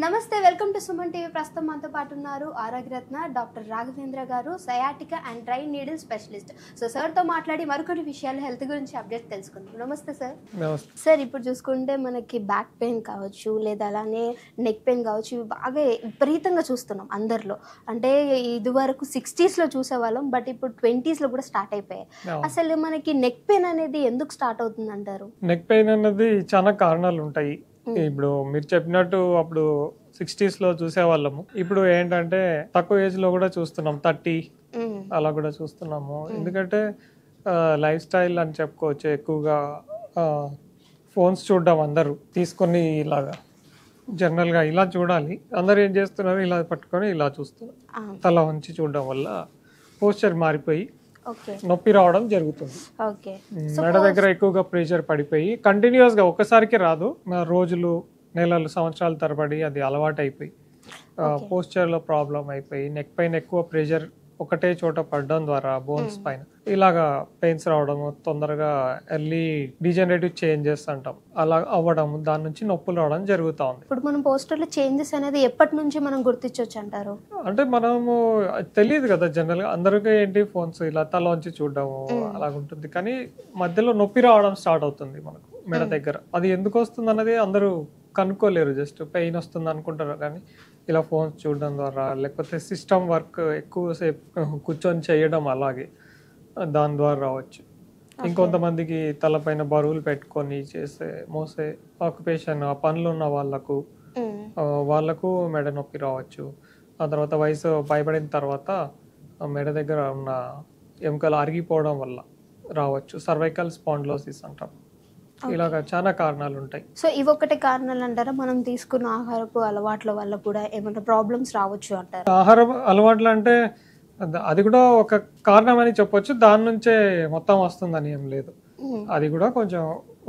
నమస్తే, welcome to Suman TV. ప్రస్తుతం మనతో పాటు ఉన్నారు ఆరోగ్యరత్న డాక్టర్ రాఘవేంద్ర గారు, sciatica and dry needle specialist. So సార్తో మాట్లాడి మరికొన్ని విషయాలు హెల్త్ గురించి అప్డేట్ తెలుసుకుందాం. నమస్తే సార్. సార్, ఇప్పుడు చూసుకుంటే మనకి బ్యాక్ పెయిన్ కావచ్చు, లేదా అలానే నెక్ పెయిన్ కావచ్చు, ఇవి బాగా విపరీతంగా చూస్తున్నాం అందరిలో. అంటే ఇది వరకు 60s చూసేవాళ్ళం, బట్ ఇప్పుడు 20s కూడా స్టార్ట్ అయిపోయాయి. అసలు మనకి నెక్ పెయిన్ అనేది ఎందుకు స్టార్ట్ అవుతుంది అంటారు? నెక్ పెయిన్ అనేది చాలా కారణాలు ఉంటాయి. ఇప్పుడు మీరు చెప్పినట్టు అప్పుడు 60s చూసేవాళ్ళము. ఇప్పుడు ఏంటంటే తక్కువ ఏజ్ లో కూడా చూస్తున్నాం, 30 అలా కూడా చూస్తున్నాము. ఎందుకంటే లైఫ్ స్టైల్ అని చెప్పుకోవచ్చు. ఎక్కువగా ఫోన్స్ చూడడం అందరూ తీసుకొని ఇలాగా జనరల్ గా ఇలా చూడాలి. అందరు ఏం చేస్తున్నారు, ఇలా పట్టుకొని ఇలా చూస్తున్నారు. తల వంచి చూడడం వల్ల పోస్చర్ మారిపోయి నొప్పి రావడం జరుగుతుంది. మెడ దగ్గర ఎక్కువగా ప్రెషర్ పడిపోయి కంటిన్యూస్ గా ఒక్కసారికి రాదు, రోజులు నెలలు సంవత్సరాల తరబడి అది అలవాటు అయిపోయి పోస్చర్ లో ప్రాబ్లం అయిపోయి నెక్ పైన ఎక్కువ ప్రెషర్ ఒకటే చోట పడడం ద్వారా బోన్స్ పైన ఇలాగా పెయిన్స్ రావడం, తొందరగా ఎర్లీ డిజనరేటివ్ చేంజెస్ అంటాం, అలా అవ్వడం, దాని నుంచి నొప్పులు రావడం జరుగుతా ఉంది. ఇప్పుడు మనం పోస్టర్ లో చేంజెస్ అనేది ఎప్పటి నుంచి మనం గుర్తించవచ్చు అంటారు? అంటే మనము తెలియదు కదా, జనరల్ గా అందరికీ ఏంటి ఫోన్స్ ఇలా తలవంచి చూడడము అలాగుంటుంది. కానీ మధ్యలో నొప్పి రావడం స్టార్ట్ అవుతుంది మనకు మెడ దగ్గర. అది ఎందుకు వస్తుంది అన్నది అందరూ కనుక్కోలేరు. జస్ట్ పెయిన్ వస్తుంది అనుకుంటారు, కానీ ఇలా ఫోన్స్ చూడడం ద్వారా, లేకపోతే సిస్టమ్ వర్క్ ఎక్కువసేపు కూర్చొని చేయడం, అలాగే దాని ద్వారా రావచ్చు. ఇంకొంతమందికి తలపైన బరువులు పెట్టుకొని మోసే ఆక్యుపేషన్, ఆ పనులు ఉన్న వాళ్ళకు మెడ నొప్పి రావచ్చు. ఆ తర్వాత వయసు పైబడిన తర్వాత మెడ దగ్గర ఉన్న ఎముకలు అరిగిపోవడం వల్ల రావచ్చు. సర్వైకల్ స్పాండిలోసిస్ అంటాం. ఇలాగా చాలా కారణాలు ఉంటాయి. సో ఇవి ఒకటే కారణాలు అంటారా? మనం తీసుకున్న ఆహారపు అలవాట్ల వల్ల కూడా ఏమైనా ప్రాబ్లమ్స్ రావచ్చు అంటారు? ఆహార అలవాట్లు అంటే అది కూడా ఒక కారణం అని చెప్పొచ్చు. దాని నుంచే మొత్తం వస్తుందని ఏం లేదు. అది కూడా కొంచెం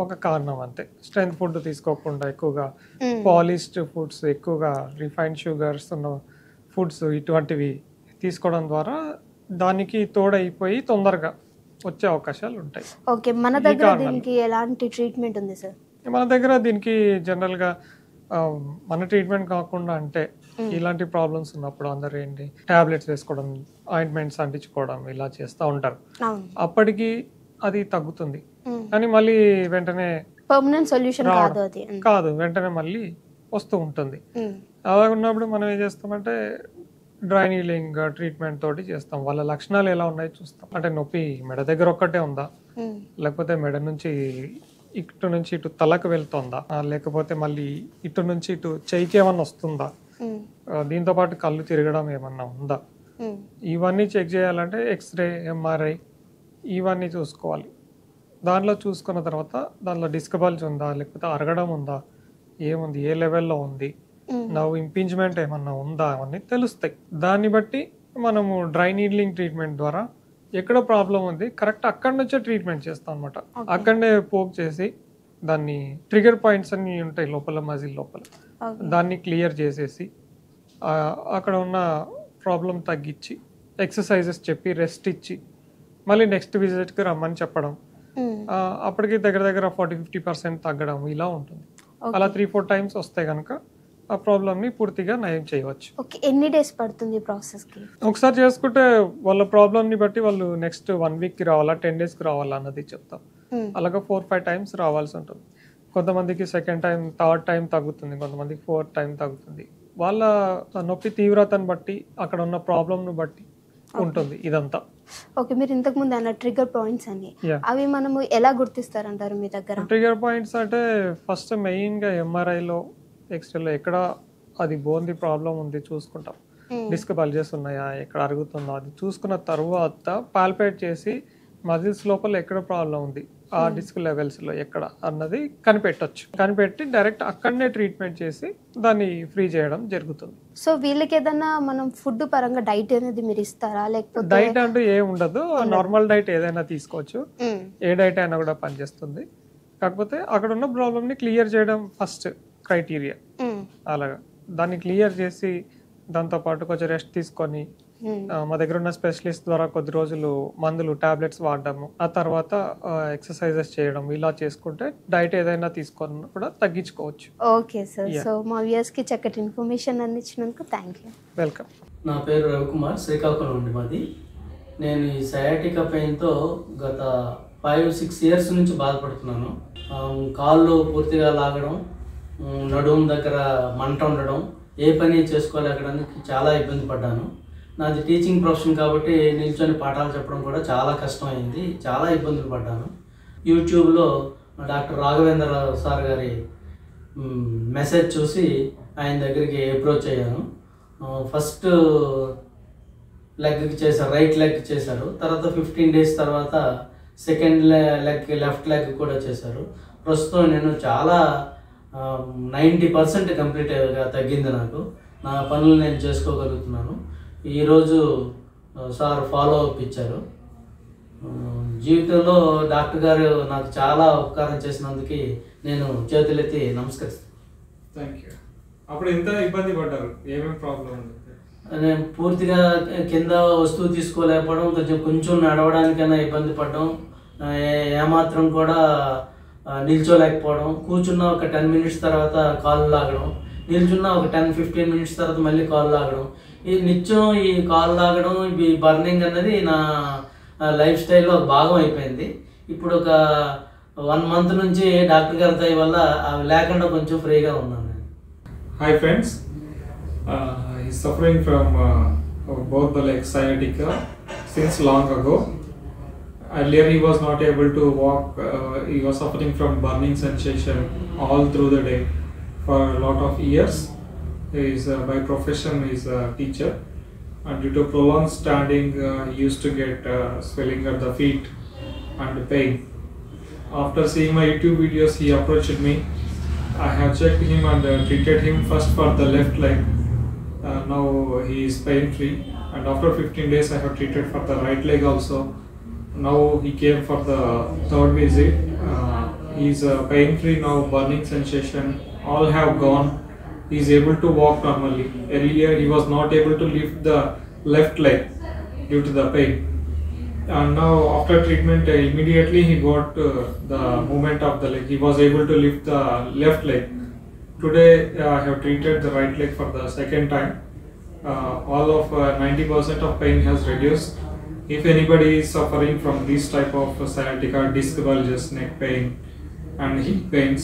ఒక కారణం అంతే. స్ట్రెంత్ ఫుడ్ తీసుకోకుండా ఎక్కువగా పాలిష్డ్ ఫుడ్స్, ఎక్కువగా రిఫైన్డ్ షుగర్స్ ఉన్న ఫుడ్స్, ఇటువంటివి తీసుకోవడం ద్వారా దానికి తోడైపోయి తొందరగా వచ్చే అవకాశాలు ఉంటాయి. ఓకే, మన దగ్గర దీనికి ఎలాంటి ట్రీట్మెంట్ ఉంది సార్? మన దగ్గర దీనికి జనరల్ గా మన ట్రీట్మెంట్ కాకుండా, అంటే ఇలాంటి ప్రాబ్లమ్స్ ఉన్నప్పుడు అందరూ ఏంటి టాబ్లెట్స్ వేసుకోవడం, ఆయింట్మెంట్స్ అంటించుకోవడం ఇలా చేస్తూ ఉంటారు. అప్పటికి అది తగ్గుతుంది, కానీ మళ్ళీ వెంటనే పర్మనెంట్ సొల్యూషన్ కాదు, వెంటనే మళ్ళీ వస్తూ ఉంటుంది. అలా ఉన్నప్పుడు మనం ఏం చేస్తామంటే డ్రై నీలింగ్ ట్రీట్మెంట్ తోటి చేస్తాం. వాళ్ళ లక్షణాలు ఎలా ఉన్నాయో చూస్తాం. అంటే నొప్పి మెడ దగ్గర ఒక్కటే ఉందా, లేకపోతే మెడ నుంచి ఇటు తలకు వెళ్తుందా, లేకపోతే మళ్ళీ ఇటు నుంచి ఇటు చెయ్యికి ఏమన్నా వస్తుందా, దీంతో పాటు కళ్ళు తిరగడం ఏమన్నా ఉందా, ఇవన్నీ చెక్ చేయాలంటే ఎక్స్రే, ఎంఆర్ఐ ఇవన్నీ చూసుకోవాలి. దానిలో చూసుకున్న తర్వాత దానిలో డిస్క్ బల్జ్ ఉందా, లేకపోతే అరగడం ఉందా, ఏముంది, ఏ లెవెల్లో ఉంది, నవ్వు ఇంపింజ్మెంట్ ఏమన్నా ఉందా, అవన్నీ తెలుస్తాయి. దాన్ని బట్టి మనము డ్రై నీడ్లింగ్ ట్రీట్మెంట్ ద్వారా ఎక్కడ ప్రాబ్లం ఉంది కరెక్ట్ అక్కడి నుంచే ట్రీట్మెంట్ చేస్తాం అనమాట. అక్కడనే పోక్ చేసి దాన్ని ట్రిగర్ పాయింట్స్ అన్ని ఉంటాయి లోపల, మజిల్ లోపల, దాన్ని క్లియర్ చేసేసి అక్కడ ఉన్న ప్రాబ్లం తగ్గించి ఎక్సర్సైజెస్ చెప్పి రెస్ట్ ఇచ్చి మళ్ళీ నెక్స్ట్ విజిట్కి రమ్మని చెప్పడం. అప్పటికి దగ్గర దగ్గర 40-50% తగ్గడం ఇలా ఉంటుంది. అలా 3-4 టైమ్స్ వస్తే కనుక ఆ ప్రాబ్లమ్ ని పూర్తిగా నయం చేయవచ్చు. ఎన్ని డేస్ పడుతుంది ప్రాసెస్ కి? ఒకసారి చేసుకుంటే వాళ్ళ ప్రాబ్లమ్ ని బట్టి వాళ్ళు నెక్స్ట్ 1 వీక్ కి రావాలా, 10 డేస్ కి రావాలా అన్నది చెప్తాం. అలాగా 4-5 టైమ్స్ రావాల్సి ఉంటుంది. కొంతమందికి సెకండ్ టైం, థర్డ్ టైం తగ్గుతుంది, కొంతమందికి 4th టైం తగ్గుతుంది. వాళ్ళ నొప్పి తీవ్రతను బట్టి, అక్కడ ఉన్న ప్రాబ్లమ్ ను బట్టి ఉంటుంది ఇదంతా. ఓకే, మీరు ఇంతకు ముందు అన్న ట్రిగర్ పాయింట్స్ అని, అవి మనము ఎలా గుర్తిస్తారంటారు మీ దగ్గర? ట్రిగర్ పాయింట్స్ అంటే ఫస్ట్ మెయిన్ గా ఎంఆర్ఐలో, ఎక్స్రేలో ఎక్కడ అది బోన్ది ప్రాబ్లం ఉంది చూసుకుంటాం. డిస్క్ బల్జెస్ ఉన్నాయా, ఎక్కడ అరుగుతుందో అది చూసుకున్న తర్వాత పాల్పేట్ చేసి మజిల్స్ లోపల ఎక్కడ ప్రాబ్లం ఉంది, ఆ డిస్క్ లెవెల్స్ లో ఎక్కడ అన్నది కనిపెట్టొచ్చు. కనిపెట్టి డైరెక్ట్ అక్కడనే ట్రీట్మెంట్ చేసి దాన్ని ఫ్రీ చేయడం జరుగుతుంది. సో వీళ్ళకి ఏదైనా మనం ఫుడ్ పరంగా డైట్ అనేది మీరు ఇస్తారా, లేకపోతే? డైట్ అంటూ ఏం ఉండదు, నార్మల్ డైట్ ఏదైనా తీసుకోవచ్చు, ఏ డైట్ అయినా కూడా పనిచేస్తుంది. కాకపోతే అక్కడ ఉన్న ప్రాబ్లమ్ ని క్లియర్ చేయడం ఫస్ట్ క్రైటీరియా. అలాగా దాన్ని క్లియర్ చేసి దాంతో పాటు కొంచెం రెస్ట్ తీసుకొని మా దగ్గర ఉన్న స్పెషలిస్ట్ ద్వారా కొద్ది రోజులు మందులు టాబ్లెట్స్ వాడడము, ఆ తర్వాత ఎక్సర్సైజెస్ చేయడం, ఇలా చేసుకుంటే డైట్ ఏదైనా తీసుకొని కూడా తగ్గించుకోవచ్చు. ఓకే సార్, సో మా వ్యూయర్స్ కి చక్కటి ఇన్ఫర్మేషన్ అందించినందుకు థ్యాంక్ యూ. వెల్కమ్. నా పేరు రవికుమార్, శ్రీకాకుళం నుండి మాది. నేను ఈ సయాటికా పెయిన్తో గత 5-6 ఇయర్స్ నుంచి బాధపడుతున్నాను. కాళ్ళు పూర్తిగా లాగడం, నడుము దగ్గర మంట ఉండడం, ఏ పని చేసుకోలేకడానికి చాలా ఇబ్బంది పడ్డాను. నాది టీచింగ్ ప్రొఫెషన్ కాబట్టి నిల్చొని పాఠాలు చెప్పడం కూడా చాలా కష్టమైంది, చాలా ఇబ్బందులు పడ్డాను. యూట్యూబ్లో డాక్టర్ రాఘవేంద్ర సార్ గారి మెసేజ్ చూసి ఆయన దగ్గరికి అప్రోచ్ అయ్యాను. ఫస్ట్ లెగ్కి చేశారు, రైట్ లెగ్ చేశారు. తర్వాత 15 days తర్వాత సెకండ్ లెగ్, లెఫ్ట్ లెగ్ కూడా చేశారు. ప్రస్తుతం నేను చాలా 90% కంప్లీట్గా తగ్గింది. నాకు నా పనులు నేను చేసుకోగలుగుతున్నాను. ఈరోజు సార్ ఫాలో అప్ ఇచ్చారు. జీవితంలో డాక్టర్ గారు నాకు చాలా ఉపకారం చేసినందుకు నేను చేతులెత్తి నమస్కరిస్తాను. Thank you. అప్పుడు ఎంత ఇబ్బంది పడ్డారు, ఏమేమి ప్రాబ్లం ఉంది? నేను పూర్తిగా కింద వస్తువు తీసుకోలేకపోవడం, కొంచెం నడవడానికైనా ఇబ్బంది పడడం, ఏమాత్రం కూడా నిల్చోలేకపోవడం, కూర్చున్న ఒక 10 minutes తర్వాత కాళ్ళు లాగడం, నిల్చున్న ఒక 10-15 minutes తర్వాత మళ్ళీ కాళ్ళు లాగడం, ఈ నిత్యం ఈ కాళ్ళు లాగడం, ఈ బర్నింగ్ అన్నది నా లైఫ్ స్టైల్లో ఒక భాగం అయిపోయింది. ఇప్పుడు ఒక 1 month నుంచి డాక్టర్ గారి దయ వల్ల అవి లేకుండా కొంచెం ఫ్రీగా ఉన్నాను. Hi friends, he's suffering from both the legs sciatica since long ago. Earlier he was not able to walk, he was suffering from burning sensation all through the day for a lot of years. He is by profession he is a teacher, and due to prolonged standing he used to get swelling at the feet and pain. After seeing my YouTube videos he approached me. I have checked him and treated him first for the left leg. Now he is pain free, and after 15 days I have treated for the right leg also. Now he came for the third visit. He is pain free now, burning sensation all have gone. He is able to walk normally. Earlier he was not able to lift the left leg due to the pain, and now after treatment immediately he got the movement of the leg. He was able to lift the left leg. Today I have treated the right leg for the second time. All of 90% of pain has reduced. If anybody is suffering from this type of sciatica, disc bulges, neck pain and hip pains,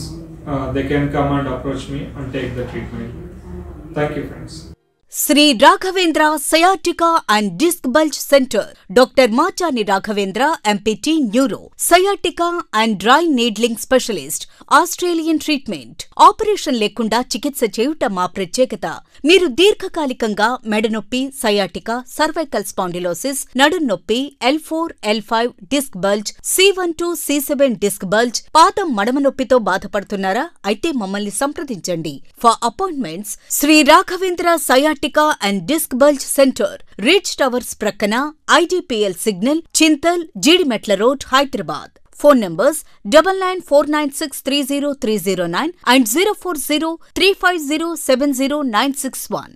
they can come and approach me and take the treatment. Thank you friends. Sri Raghavendra sciatica and disc bulge centre. Doctor Machani Raghavendra, MPT neuro, sciatica and dry needling specialist. Australian treatment. Operation లేకుండా చికిత్స చేయుట మా ప్రత్యేకత. మీరు దీర్ఘకాలికంగా మెడనొప్పి, sciatica, cervical spondylosis, నడున్నొప్పి, L4, L5 disc bulge, C12, C7 disc bulge, పాదం మడమ నొప్పితో బాధపడుతున్నారా? అయితే మమ్మల్ని సంప్రదించండి. For appointments Sri Raghavendra sciatica and disc bulge centre, rich towers ప్రక్కన, IDPL signal, Chintal, Jeedimetla road, Hyderabad. Phone numbers 9949630309 and 04035070961.